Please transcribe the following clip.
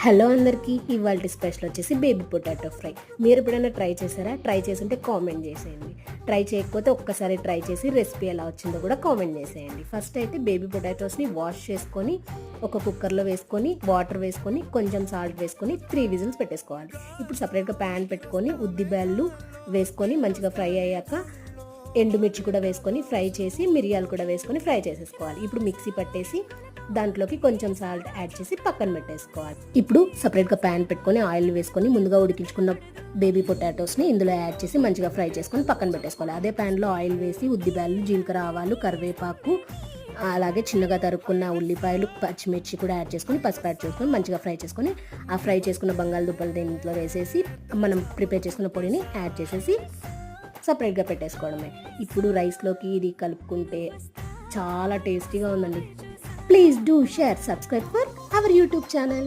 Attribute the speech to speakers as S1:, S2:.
S1: Hello అందరికీ, ఇవాళ special వచ్చేసి బేబీ పొటాటో ఫ్రై. మీరు ఎప్పుడైనా ట్రై చేశారా? ట్రై చేస్తుంటే కామెంట్ చేసేయండి. ట్రై చేయకపోతే ఒక్కసారి ట్రై చేసి రెసిపీ ఎలా వచ్చిందో కూడా కామెంట్ చేసేయండి. ఫస్ట్ అయితే బేబీ పొటాటోస్ని వాష్ చేసుకొని ఒక కుక్కర్లో వేసుకొని వాటర్ వేసుకొని కొంచెం సాల్ట్ వేసుకొని 3 విజిల్స్ పెట్టేసుకోవాలి. ఇప్పుడు సపరేట్గా ప్యాన్ పెట్టుకొని ఉద్దిబ్యాళ్ళు వేసుకొని మంచిగా ఫ్రై అయ్యాక ఎండుమిర్చి కూడా వేసుకొని ఫ్రై చేసి మిరియాలు కూడా వేసుకొని ఫ్రై చేసేసుకోవాలి. ఇప్పుడు మిక్సీ పట్టేసి దాంట్లోకి కొంచెం సాల్ట్ యాడ్ చేసి పక్కన పెట్టేసుకోవాలి. ఇప్పుడు సపరేట్గా ప్యాన్ పెట్టుకొని ఆయిల్ వేసుకొని ముందుగా ఉడికించుకున్న బేబీ పొటాటోస్ని ఇందులో యాడ్ చేసి మంచిగా ఫ్రై చేసుకొని పక్కన పెట్టేసుకోవాలి. అదే ప్యాన్లో ఆయిల్ వేసి ఉద్దిబ్యాళ్ళు, జీలకర్ర, ఆవాలు, కరివేపాకు, అలాగే చిన్నగా తరుక్కున్న ఉల్లిపాయలు, పచ్చిమిర్చి కూడా యాడ్ చేసుకొని పసుపు యాడ్ చేసుకొని మంచిగా ఫ్రై చేసుకొని ఆ ఫ్రై చేసుకున్న బంగాళదుంపలు దీంట్లో వేసేసి మనం ప్రిపేర్ చేసుకున్న పొడిని యాడ్ చేసేసి సపరేట్గా పెట్టేసుకోవడమే. ఇప్పుడు రైస్లోకి ఇది కలుపుకుంటే చాలా టేస్టీగా ఉందండి. Please do share, subscribe for our YouTube channel.